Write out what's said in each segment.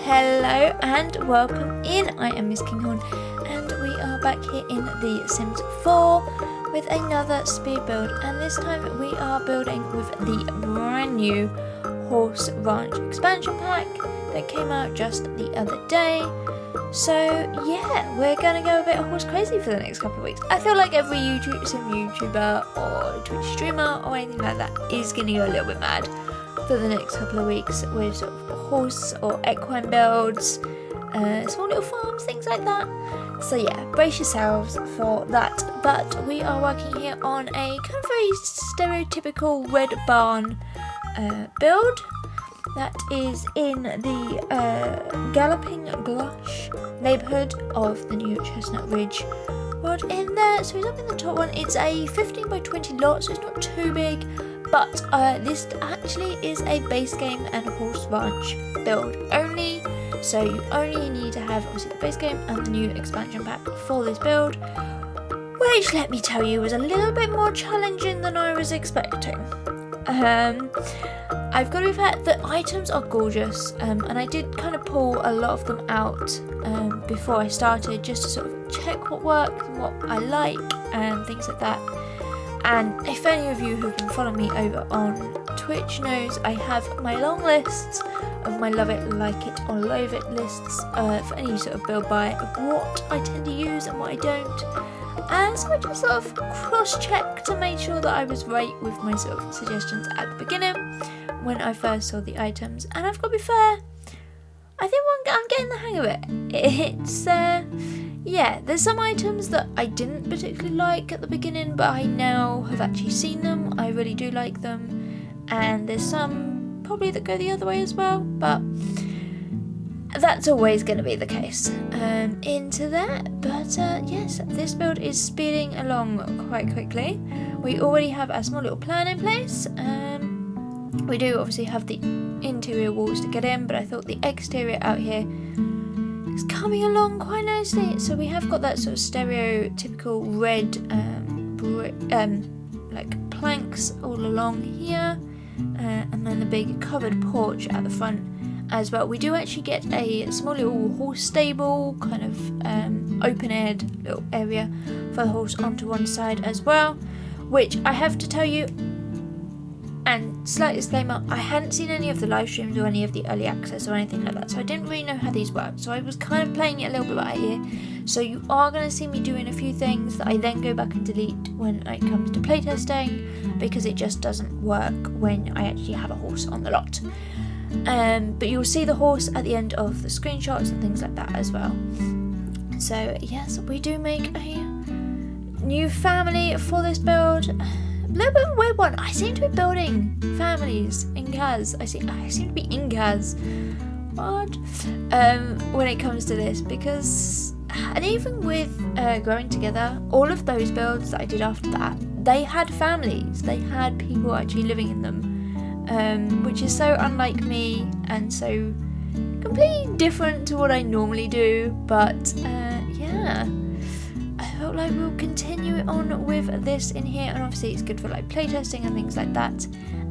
Hello and welcome in. I am MissKinghorn and we are back here in The Sims 4 with another speed build, and this time we are building with the brand new Horse Ranch expansion pack that came out just the other day. So yeah, we're gonna go a bit horse crazy for the next couple of weeks. I feel like every Sim YouTuber or Twitch streamer or anything like that is gonna go a little bit mad for the next couple of weeks with sort of horse or equine builds, small little farms, things like that. So yeah, brace yourselves for that. But we are working here on a kind of very stereotypical red barn build that is in the Galloping Blush neighbourhood of the new Chestnut Ridge world in there. So he's up in the top one. It's a 15 by 20 lot, so it's not too big. But this actually is a base game and horse ranch build only, so you only need to have obviously the base game and the new expansion pack for this build, which let me tell you was a little bit more challenging than I was expecting. I've got to be fair, the items are gorgeous, and I did kind of pull a lot of them out before I started just to sort of check what works and what I like and things like that. And if any of you who've been following me over on Twitch knows, I have my long lists of my love it, like it, or loathe it lists for any sort of build buy of what I tend to use and what I don't. And so I just sort of cross-check to make sure that I was right with my sort of suggestions at the beginning when I first saw the items. And I've got to be fair, I think I'm getting the hang of it. It's yeah, there's some items that I didn't particularly like at the beginning, but I now have actually seen them. I really do like them. And there's some probably that go the other way as well, but that's always going to be the case into that. But yes, this build is speeding along quite quickly. We already have a small little plan in place. We do obviously have the interior walls to get in, but I thought the exterior out here is coming along quite nicely. So we have got that sort of stereotypical red like planks all along here, and then the big covered porch at the front as well. We do actually get a small little horse stable, kind of open-aired little area for the horse onto one side as well, which I have to tell you, and slight disclaimer, I hadn't seen any of the live streams or any of the early access or anything like that, so I didn't really know how these work. So I was kind of playing it a little bit by ear. So you are going to see me doing a few things that I then go back and delete when it comes to playtesting, because it just doesn't work when I actually have a horse on the lot. But you'll see the horse at the end of the screenshots and things like that as well. So yes, we do make a new family for this build. A little bit of a weird one. I seem to be building families in Kaz. I seem to be in Kaz. What? When it comes to this, because, and even with growing together, all of those builds that I did after that, they had families. They had people actually living in them, which is so unlike me and so completely different to what I normally do. But yeah, I felt like we'll continue on with this in here, and obviously it's good for like playtesting and things like that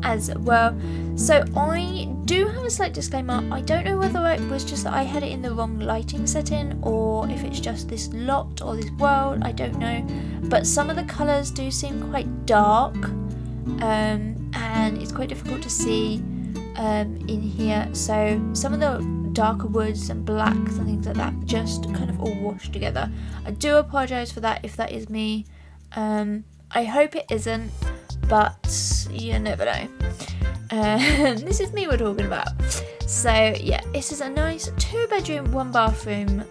as well. So I do have a slight disclaimer. I don't know whether it was just that I had it in the wrong lighting setting, or if it's just this lot or this world, I don't know. But some of the colours do seem quite dark, and it's quite difficult to see in here. So some of the darker woods and blacks and things like that just kind of all washed together. I do apologise for that if that is me. I hope it isn't, but you never know. This is me we're talking about. So yeah, this is a nice 2-bedroom, 1-bathroom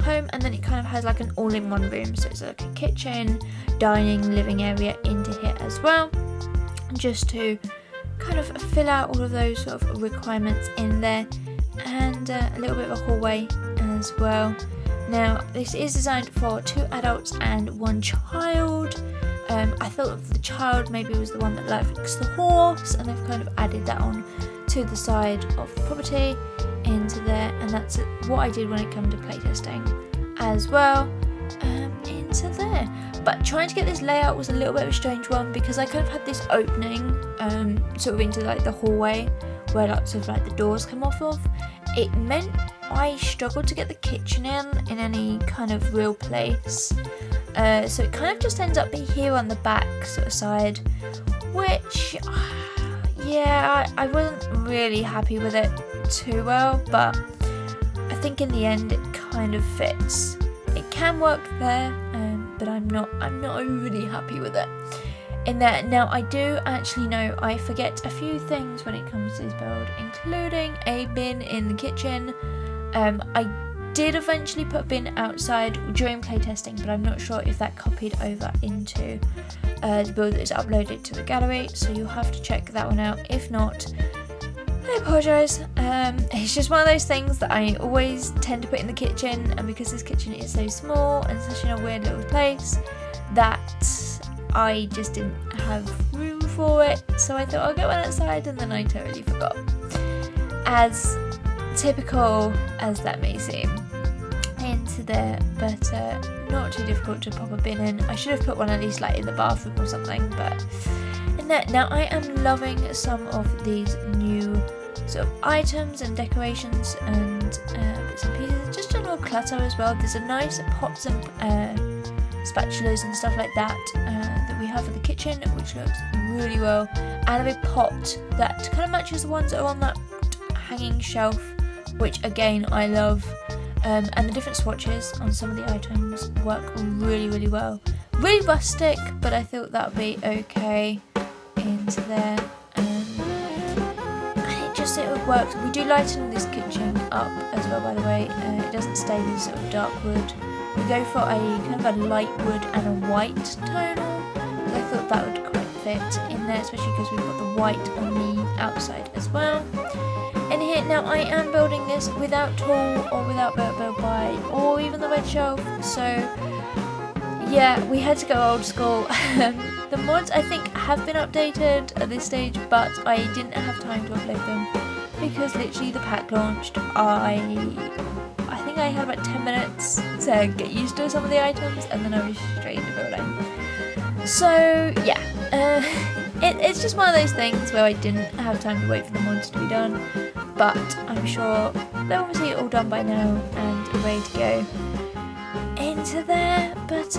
home, and then it kind of has like an all-in-one room. So it's like a kitchen, dining, living area into here as well, just to kind of fill out all of those sort of requirements in there. And a little bit of a hallway as well. Now this is designed for 2 adults and 1 child. I thought the child maybe was the one that likes the horse, and they've kind of added that on to the side of the property into there, and that's what I did when it came to playtesting as well, into there. But trying to get this layout was a little bit of a strange one, because I kind of had this opening sort of into like the hallway where lots of like the doors come off of it meant I struggled to get the kitchen in any kind of real place. So it kind of just ends up being here on the back sort of side, which, yeah, I wasn't really happy with it too well, but I think in the end it kind of fits. It can work there, but I'm not overly happy with it. In there, now I do actually know I forget a few things when it comes to this build, including a bin in the kitchen. I did eventually put a bin outside during playtesting, but I'm not sure if that copied over into the build that is uploaded to the gallery, so you'll have to check that one out. If not, I apologise. It's just one of those things that I always tend to put in the kitchen, and because this kitchen is so small and such in a weird little place, that I just didn't have room for it, so I thought I'll get one outside, and then I totally forgot. As typical as that may seem, into there, but not too difficult to pop a bin in. I should have put one at least like in the bathroom or something, but in there. Now I am loving some of these new sort of items and decorations and bits and pieces, just general clutter as well. There's a nice pots and spatulas and stuff like that that we have for the kitchen, which looks really well, and a big pot that kind of matches the ones that are on that hanging shelf, which again I love, and the different swatches on some of the items work really, really well. Really rustic, but I thought that would be okay into there, and it just sort of works. We do lighten this kitchen up as well, by the way. It doesn't stay this sort of dark wood. We go for a kind of a light wood and a white tonal, because I thought that would quite fit in there, especially because we've got the white on the outside as well. In here, now I am building this without tool or without build by or even the red shelf, so yeah, we had to go old school. The mods I think have been updated at this stage, but I didn't have time to upload them because literally the pack launched. I think I had about 10 minutes to get used to some of the items, and then I was straight into building. So yeah, it's just one of those things where I didn't have time to wait for the mods to be done, but I'm sure they're obviously all done by now and ready to go into there. But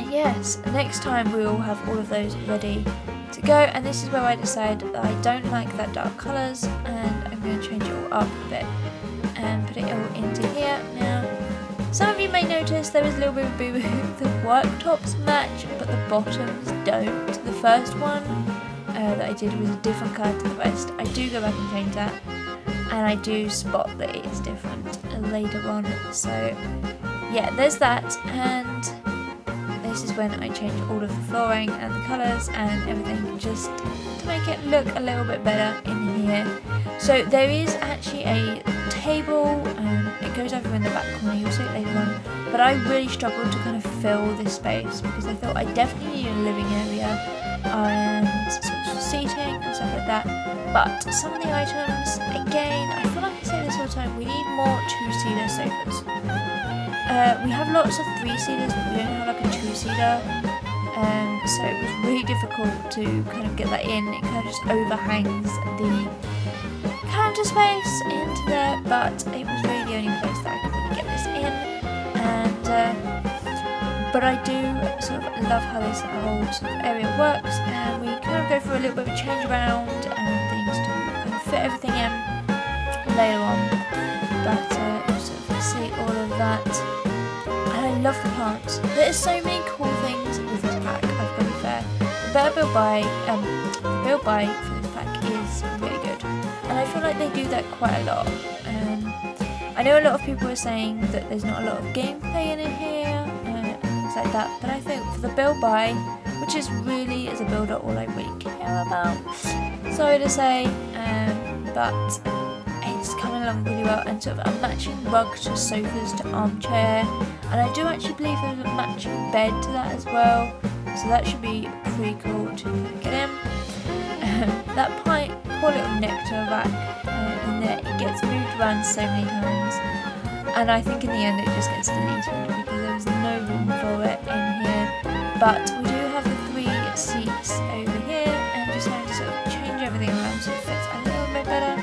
yes, next time we will have all of those ready to go, and this is where I decide that I don't like that dark colours, and I'm going to change it all up a bit and put it all into here. Now some of you may notice there is a little bit of boo-boo. The worktops match but the bottoms don't. The first one that I did was a different colour to the rest. I do go back and change that, and I do spot that it's different later on, so yeah, there's that. And this is when I change all of the flooring and the colours and everything, just to make it look a little bit better in here. So there is actually a table, it goes over in the back corner, you'll see it later on, but I really struggled to kind of fill this space because I thought I definitely need a living area and sort of seating and stuff like that. But some of the items, again, I feel like I say this all the time, we need more two-seater sofas. We have lots of three-seaters, but we don't have like a two-seater, so it was really difficult to kind of get that in. It kind of just overhangs the counter space into there, but it was really the only place that I could really get this in. And but I do sort of love how this whole sort of area works, and we kind of go for a little bit of a change around and things to kind of fit everything in later on. But you sort of see all of that, and I love the plants. There's so many cool things with this pack, I've got to be fair. The better build buy for this pack is really good, and I feel like they do that quite a lot. I know a lot of people are saying that there's not a lot of gameplay in it here and things like that, but I think for the build buy, which is really as a builder all I really care about, sorry to say, but it's coming along really well, and sort of a matching rug to sofas to armchair, and I do actually believe there's a matching bed to that as well, so that should be pretty cool to get in. That poor little nectar rack in there, it gets moved around so many times, and I think in the end it just gets deleted because there was no room for it in here. But we do have the 3 seats over here, and just having to sort of change everything around so it fits a little bit better.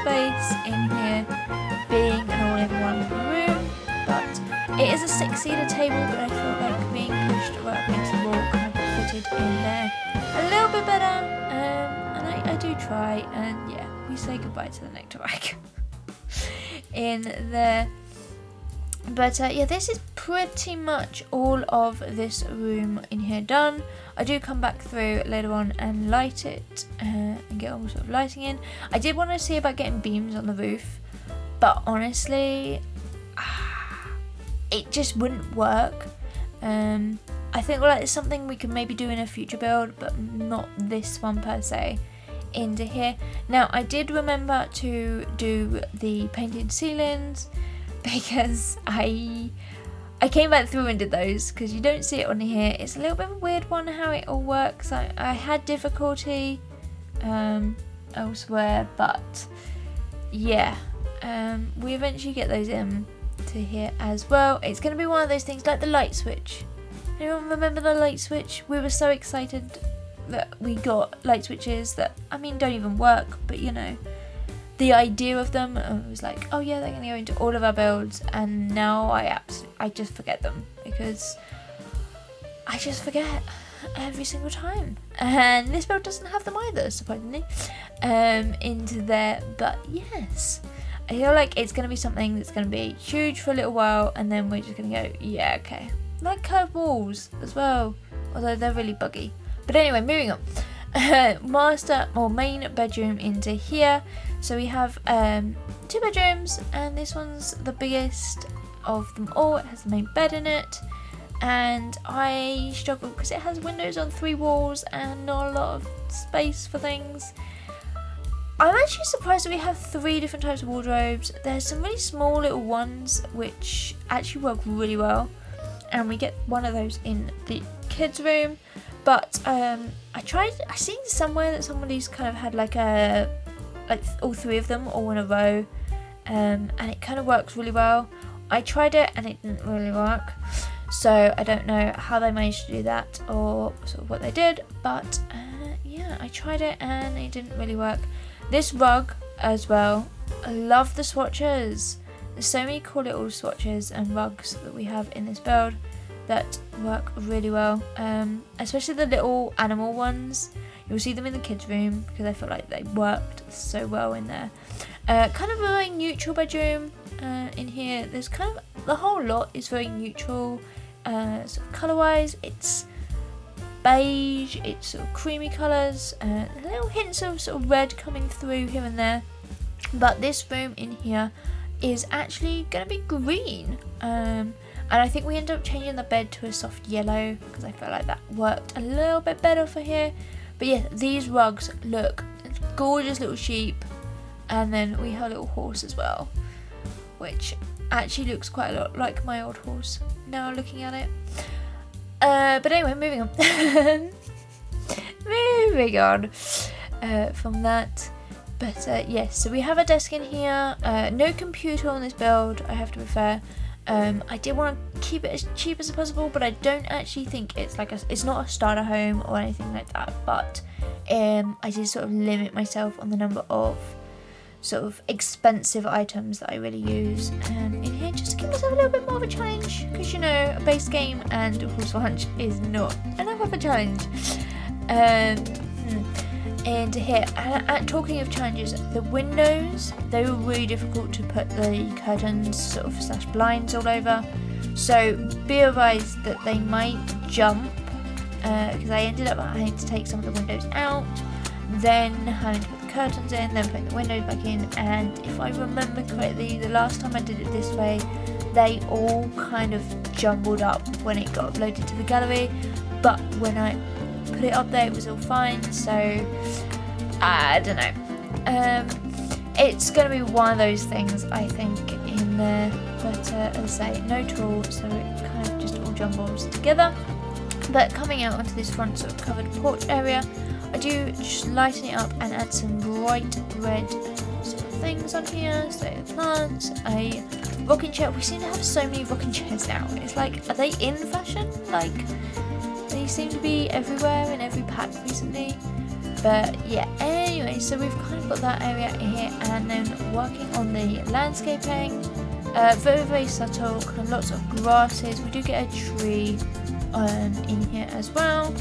space in here, being an all-in-one room. But it is a 6-seater table, but I felt like being pushed right up against the wall kind of fitted in there a little bit better. And I do try, and yeah, we say goodbye to the nectar rack in there. But yeah, this is pretty much all of this room in here done. I do come back through later on and light it and get all sort of lighting in. I did want to see about getting beams on the roof, but honestly, it just wouldn't work. I think like it's something we could maybe do in a future build, but not this one per se into here. Now I did remember to do the painted ceilings because I came back through and did those because you don't see it on here. It's a little bit of a weird one how it all works. I had difficulty elsewhere, but yeah, we eventually get those in to here as well. It's going to be one of those things like the light switch. Anyone remember the light switch? We were so excited that we got light switches that, I mean, don't even work, but you know, the idea of them, I was like, oh yeah, they're going to go into all of our builds, and now I just forget them because I just forget every single time. And this build doesn't have them either, surprisingly, into there. But yes, I feel like it's going to be something that's going to be huge for a little while, and then we're just going to go, yeah, okay. Like curved walls as well, although they're really buggy. But anyway, moving on. Master or main bedroom into here. So we have 2 bedrooms, and this one's the biggest of them all. It has the main bed in it, and I struggle because it has windows on 3 walls and not a lot of space for things. I'm actually surprised that we have 3 different types of wardrobes. There's some really small little ones which actually work really well, and we get one of those in the kids' room. But I seen somewhere that somebody's kind of had like all 3 of them all in a row, and it kind of works really well. I tried it and it didn't really work, so I don't know how they managed to do that or sort of what they did, but yeah, I tried it and it didn't really work. This rug as well, I love the swatches. There's so many cool little swatches and rugs that we have in this build that work really well, especially the little animal ones. You'll see them in the kids' room because I feel like they worked so well in there. Kind of a very neutral bedroom in here. There's kind of, the whole lot is very neutral sort of colour-wise. It's beige, it's sort of creamy colours, little hints of sort of red coming through here and there. But this room in here is actually going to be green. And I think we ended up changing the bed to a soft yellow because I felt like that worked a little bit better for here. But yeah, these rugs look gorgeous little sheep. And then we have a little horse as well, which actually looks quite a lot like my old horse now looking at it. But anyway, moving on. Moving on from that. But yes, so we have a desk in here. No computer on this build, I have to be fair. I did want to keep it as cheap as possible, but I don't actually think it's like it's not a starter home or anything like that. But I did sort of limit myself on the number of sort of expensive items that I really use in here, just to give myself a little bit more of a challenge, because you know, a base game and a horse lunch is not enough of a challenge. And here, and talking of challenges, the windows, they were really difficult to put the curtains sort of slash blinds all over, so be advised that they might jump, because I ended up having to take some of the windows out, then having to put the curtains in, then putting the windows back in. And if I remember correctly, the last time I did it this way, they all kind of jumbled up when it got uploaded to the gallery, but when I put it up there it was all fine. So I don't know, it's gonna be one of those things I think in there, but as I say, no tool, so it kind of just all jumbles together. But coming out onto this front sort of covered porch area, I do just lighten it up and add some bright red sort of things on here. So plants, a rocking chair. We seem to have so many rocking chairs now. It's like, are they in fashion? Like, they seem to be everywhere in every pack recently. But yeah, anyway, so we've kind of got that area here, and then working on the landscaping. Very, very subtle, kind of lots of grasses. We do get a tree in here as well,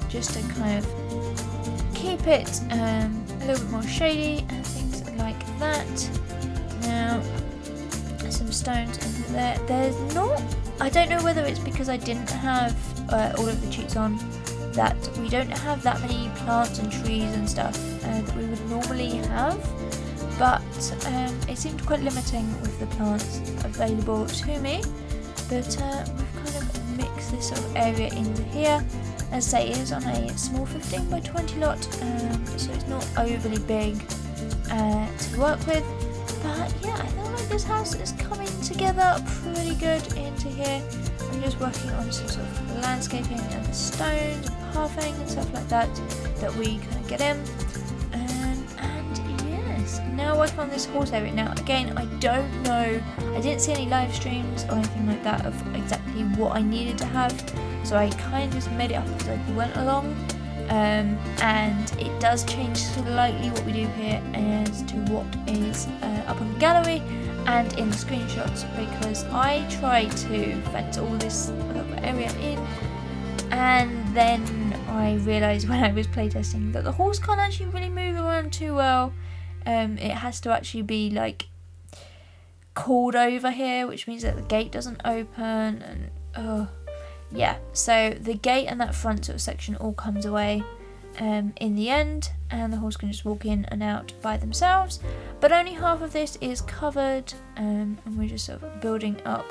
just to kind of keep it a little bit more shady and things like that. Now, some stones in there. There's not, I don't know whether it's because I didn't have all of the cheats on, that we don't have that many plants and trees and stuff that we would normally have, but it seemed quite limiting with the plants available to me. But we've kind of mixed this sort of area into here. As I say, it is on a small 15 by 20 lot, so it's not overly big to work with. But yeah, I feel like this house is coming together pretty good into here. I'm just working on some sort of landscaping and the stones and pathing and stuff like that we kind of get in. And yes, now working on this horse area. Now again, I don't know, I didn't see any live streams or anything like that of exactly what I needed to have, so I kind of just made it up as I went along. And it does change slightly what we do here as to what is up on the gallery and in the screenshots, because I tried to fence all this area in, and then I realised when I was playtesting that the horse can't actually really move around too well. It has to actually be like called over here, which means that the gate doesn't open, and yeah, so the gate and that front sort of section all comes away in the end, and the horse can just walk in and out by themselves. But only half of this is covered, and we're just sort of building up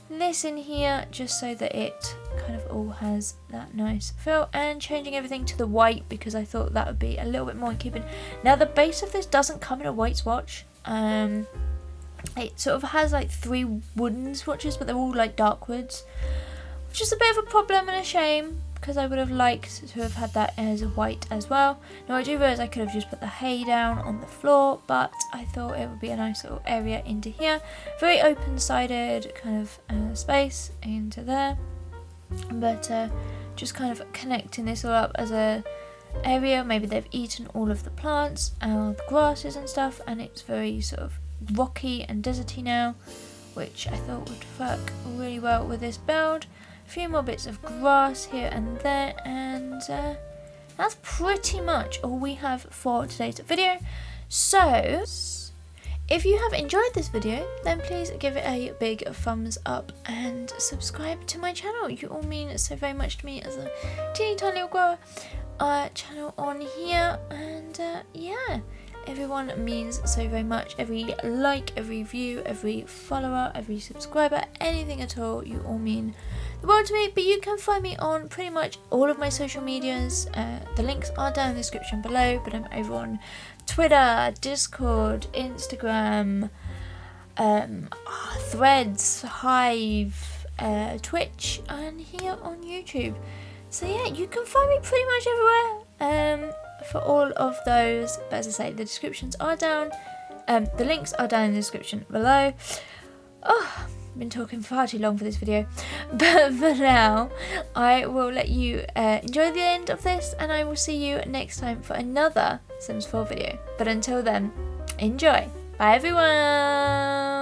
this in here just so that it kind of all has that nice feel, and changing everything to the white because I thought that would be a little bit more in keeping. Now the base of this doesn't come in a white swatch. It sort of has like 3 wooden swatches, but they're all like dark woods, which is a bit of a problem and a shame, because I would have liked to have had that as a white as well. Now I do realise I could have just put the hay down on the floor, but I thought it would be a nice little area into here. Very open-sided kind of space into there, but just kind of connecting this all up as a area. Maybe they've eaten all of the plants and the grasses and stuff, and it's very sort of rocky and deserty now, which I thought would work really well with this build. A few more bits of grass here and there, and that's pretty much all we have for today's video. So if you have enjoyed this video, then please give it a big thumbs up and subscribe to my channel. You all mean so very much to me as a teeny tiny little grower channel on here, and yeah, everyone means so very much. Every like, every view, every follower, every subscriber, anything at all, you all mean the world to me. But you can find me on pretty much all of my social medias. The links are down in the description below, but I'm over on Twitter, Discord, Instagram, Threads, Hive, Twitch, and here on YouTube. So yeah, you can find me pretty much everywhere for all of those. But as I say, the descriptions are down. The links are down in the description below. Oh, I've been talking far too long for this video, but for now I will let you enjoy the end of this, and I will see you next time for another Sims 4 video. But until then, enjoy. Bye everyone.